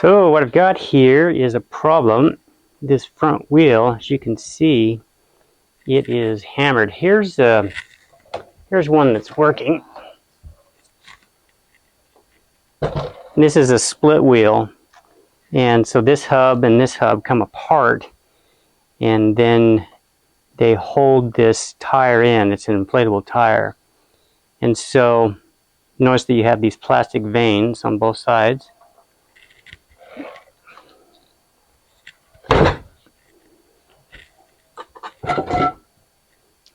So what I've got here is a problem. This front wheel, as you can see, it is hammered. Here's one that's working. And this is a split wheel, and so this hub and this hub come apart, and then they hold this tire in. It's an inflatable tire, and so notice that you have these plastic veins on both sides.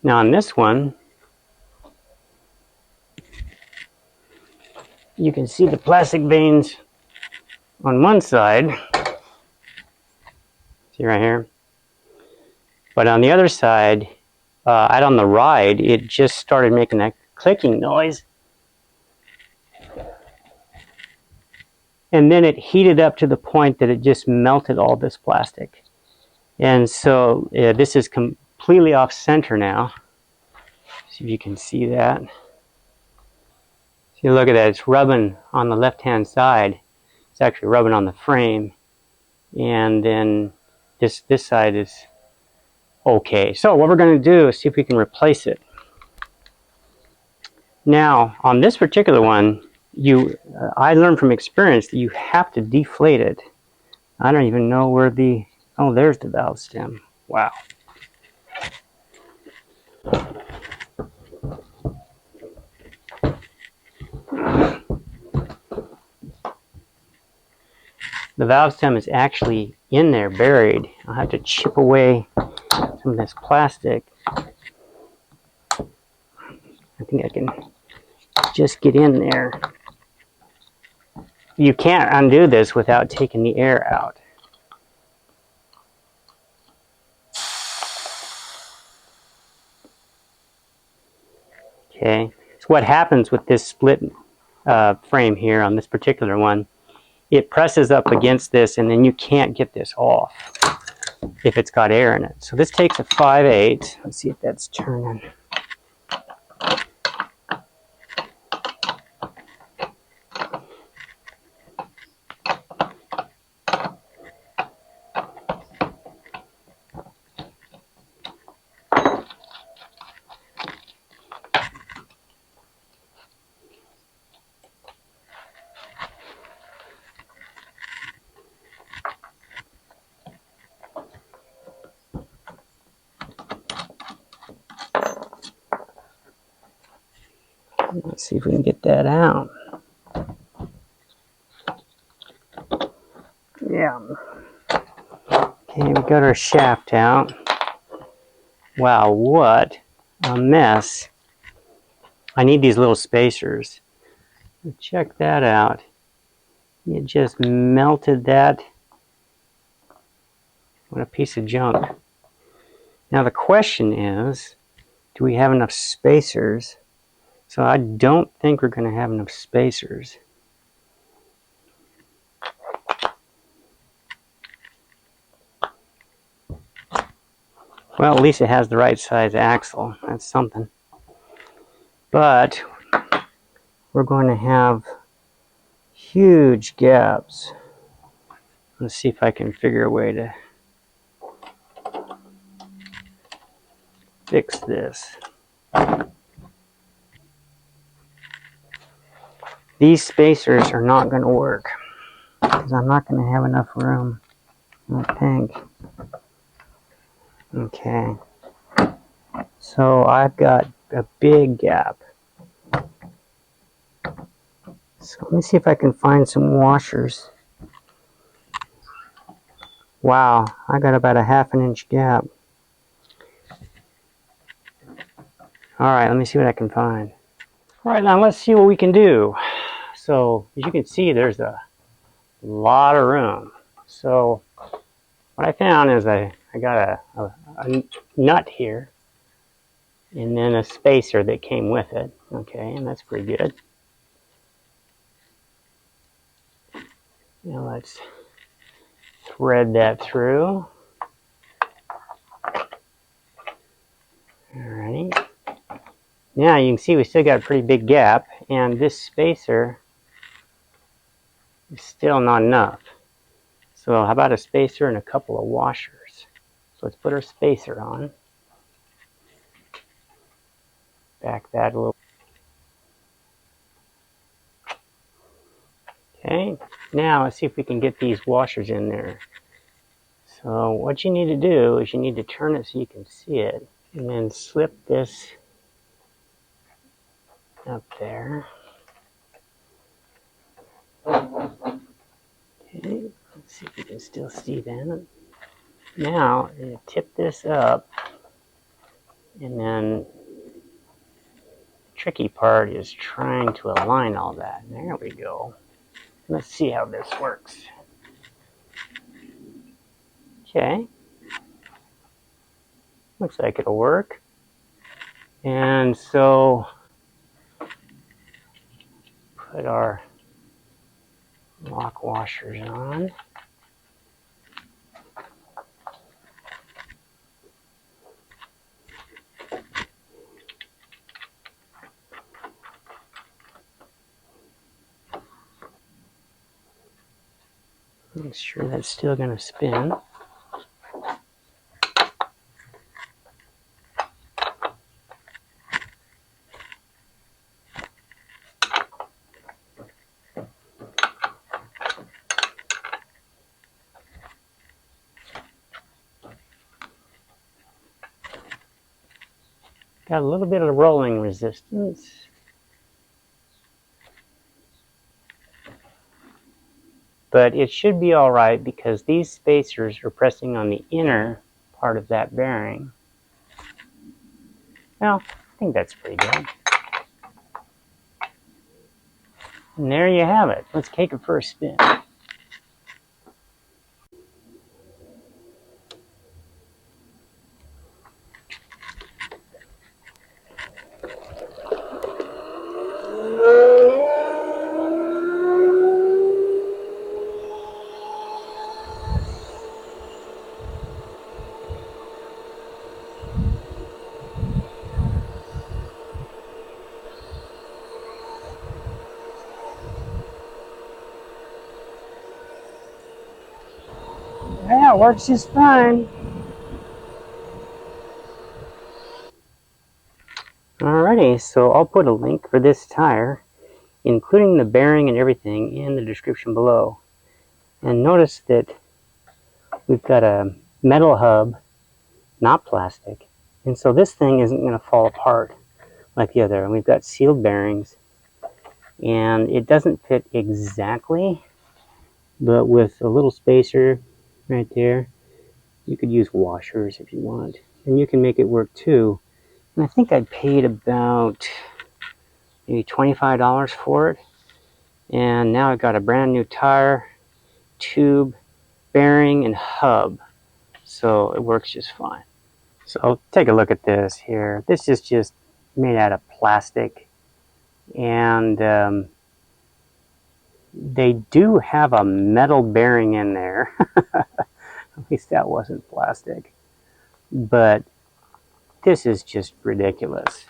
Now on this one, you can see the plastic veins on one side. See right here? But on the other side, out on the ride, it just started making that clicking noise. And then it heated up to the point that it just melted all this plastic. And so this is completely off center now. See if you can see that. See, look at that. It's rubbing on the left-hand side. It's actually rubbing on the frame. And then this side is okay. So what we're going to do is see if we can replace it. Now, on this particular one, I learned from experience that you have to deflate it. I don't even know where the... Oh, there's the valve stem. Wow. The valve stem is actually in there, buried. I'll have to chip away some of this plastic. I think I can just get in there. You can't undo this without taking the air out. Okay, so what happens with this split frame here on this particular one, it presses up against this and then you can't get this off if it's got air in it. So this takes a 5/8. Let's see if that's turning. Let's see if we can get that out. Yeah. Okay, we got our shaft out. Wow, what a mess. I need these little spacers. Check that out. It just melted that. What a piece of junk. Now the question is, do we have enough spacers? So I don't think we're going to have enough spacers. Well, at least it has the right size axle. That's something. But we're going to have huge gaps. Let's see if I can figure a way to fix this. These spacers are not going to work because I'm not going to have enough room, I think. Okay, so I've got a big gap. So let me see if I can find some washers. Wow, I got about a 1/2 inch gap. Alright, let me see what I can find. Alright, now let's see what we can do. So, as you can see, there's a lot of room. So, what I found is I got a nut here, and then a spacer that came with it. Okay, and that's pretty good. Now let's thread that through. Alright. Now you can see we still got a pretty big gap, and this spacer is still not enough. So how about a spacer and a couple of washers? So let's put our spacer on. Back that a little. Okay, now let's see if we can get these washers in there. So what you need to do is you need to turn it so you can see it, and then slip this up there. Okay, let's see if you can still see that. Now, you tip this up, and then the tricky part is trying to align all that. There we go. Let's see how this works. Okay. Looks like it'll work. And so, put our lock washers on. Make sure that's still going to spin. Got a little bit of rolling resistance. But it should be all right because these spacers are pressing on the inner part of that bearing. Well, I think that's pretty good. And there you have it. Let's take it for a spin. Yeah, it works just fine. Alrighty, so I'll put a link for this tire, including the bearing and everything, in the description below. And notice that we've got a metal hub, not plastic. And so this thing isn't going to fall apart like the other. And we've got sealed bearings. And it doesn't fit exactly, but with a little spacer right there, you could use washers if you want. And you can make it work too. And I think I paid about maybe $25 for it. And now I've got a brand new tire, tube, bearing, and hub. So it works just fine. So take a look at this here. This is just made out of plastic. And they do have a metal bearing in there. At least that wasn't plastic. But this is just ridiculous.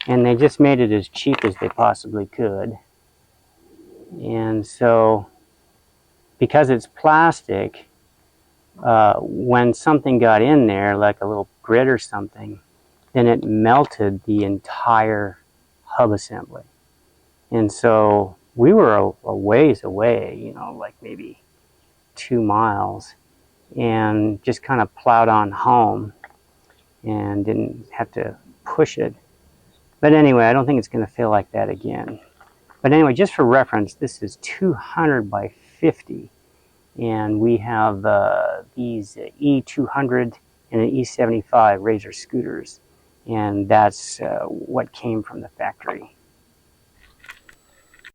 And they just made it as cheap as they possibly could. And so, because it's plastic, when something got in there, like a little grit or something, then it melted the entire hub assembly. And so we were a ways away, you know, like maybe 2 miles, and just kind of plowed on home and didn't have to push it. But anyway, I don't think it's going to feel like that again. But anyway, just for reference, this is 200 by 50. And we have these E200 and an E75 Razor scooters. And that's what came from the factory.